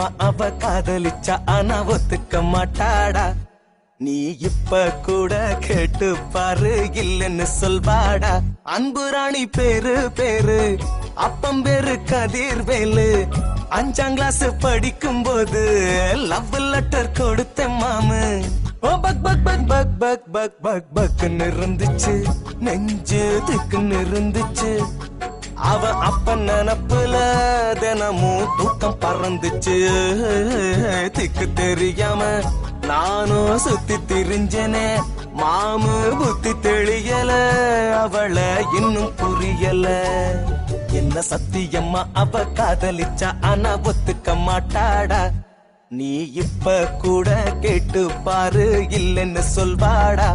சத்தியமா அவ காதலிச்சா ஆனா ஒத்துக்க மாட்டாடா. நீ இப்ப கூட கேட்டு பாரு இல்லன்னு சொல்வாடா. அன்பு ராணி பேரு பேரு அப்பம் பேரு கதிர்வேலு. 5ஆம் கிளாஸ் படிக்கும் போது லவ் லெட்டர் கொடுத்த மாமு. ஓ பக் பக் பக் பக் பக் பக் பக் பக்னு இருந்துச்சு, நெஞ்சு திக்குன்னு இருந்துச்சு. அவ அப்ப நினப்புல தினமும் தூக்கம் பறந்துச்சு. திக்கு தெரியாம நானும் சுத்தி திரிஞ்சனே, மாமு புத்தி தெளியல, அவளை இன்னும் புரியல. என்ன சத்தியம்மா அவ காதலிச்சா ஆனா ஒத்துக்க மாட்டாடா. நீ இப்ப கூட கேட்டு பாரு இல்லன்னு சொல்வாடா.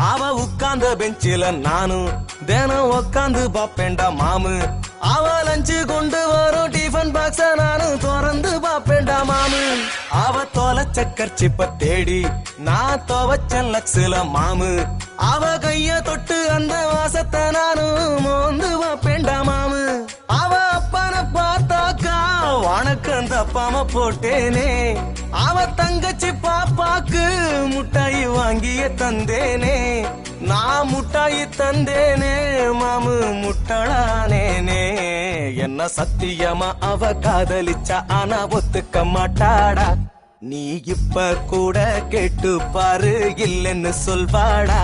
அவ உட்கார்ந்த பெஞ்சில நானும் தினம் உட்காந்து பாப்பேண்டா மாமு. அவ லஞ்சு கொண்டு வரும் டிஃபன் பாக்ஸ நானும் திறந்து பாப்பேண்டா மாமு. அவ தொலைச்ச கர்ச்சிப்ப தேடி நான் துவச்ச லக்ஸ்ல மாமு. அவ கைய தொட்டு அந்த வாசத்தை நானும் மோந்து பாப்பேண்டா மாமு. அவ அப்பனை பார்த்தாக்கா வணக்கம் தப்பாம போட்டேனே. அவ தங்கச்சி பாப்பாக்கு முட்டாயி வாங்கிய தந்தேனே. நான் முட்டாயி தந்தேனே, மாமு முட்டாளானேனே. என்ன சத்தியமா அவ காதலிச்சா ஆனா ஒத்துக்க மாட்டாடா. நீ இப்ப கூட கேட்டு பாரு இல்லன்னு சொல்வாடா.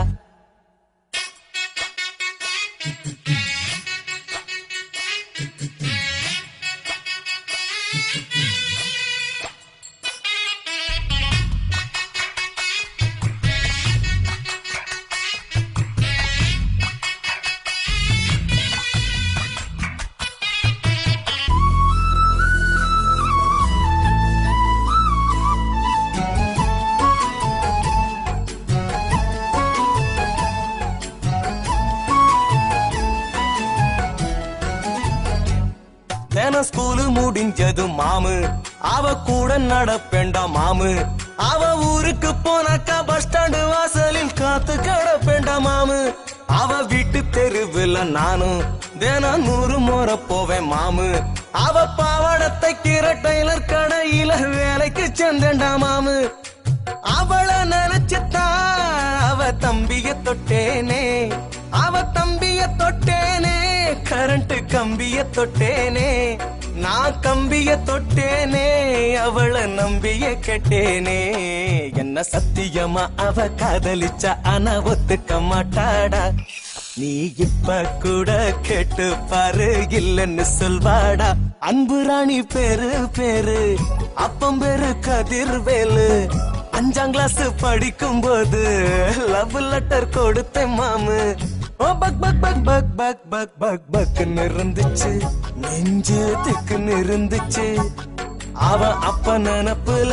ஸ்கூலு முடிஞ்சது மாமு, அவ கூட நடப்பேண்டா மாமு. அவ ஊருக்கு போனாக்கா பஸ் ஸ்டாண்டு வாசலில் காத்து கிடப்பேண்டா மாமு. அவ வீட்டு தெருவில் நானும் தினம் 100 முறை போவேன் மாமு. அவ பாவாடத்தை தைக்கிற டெய்லர் கடையில வேலைக்கு சென்றேண்டா மாமு. அவளை நினைச்சுதான் அவ தம்பிய தொட்டேனே. அவ தம்பிய தொட்டேனே, கரண்ட் கம்பிய தொட்டேனே. நான் கம்பிய தொட்டேனே, அவளை நம்பிய கேட்டேனே. என்ன சத்தியமா அவ காதலிச்சா ஆனா ஒத்துக்க மாட்டாடா. நீ இப்ப கூட கேட்டு பாரு இல்லன்னு சொல்வாடா. அன்பு ராணி பேரு பேரு அப்பம் பேரு கதிர்வேலு. 5ஆம் கிளாஸ் படிக்கும் போது லவ் லெட்டர் கொடுத்த மாமு. ஓ பக் பக் பக் பக் பக் பக் பக் பக்னு இருந்துச்சு, நெஞ்சு திக்குன்னு இருந்துச்சு. அவ அப்ப நினப்புல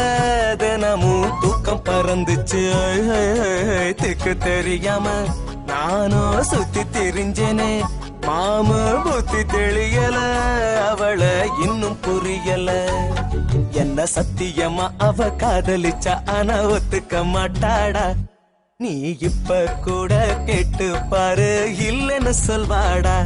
தினமும் தூக்கம் பறந்துச்சு. திக்கு தெரியாம நானும் சுத்தி திரிஞ்சனே, மாமு புத்தி தெளியல, அவளை இன்னும் புரியல. என்ன சத்தியமா அவ காதலிச்சா ஆனா ஒத்துக்க மாட்டாடா. நீ இப்ப கூட கேட்டு பாரு இல்லன்னு சொல்வாடா.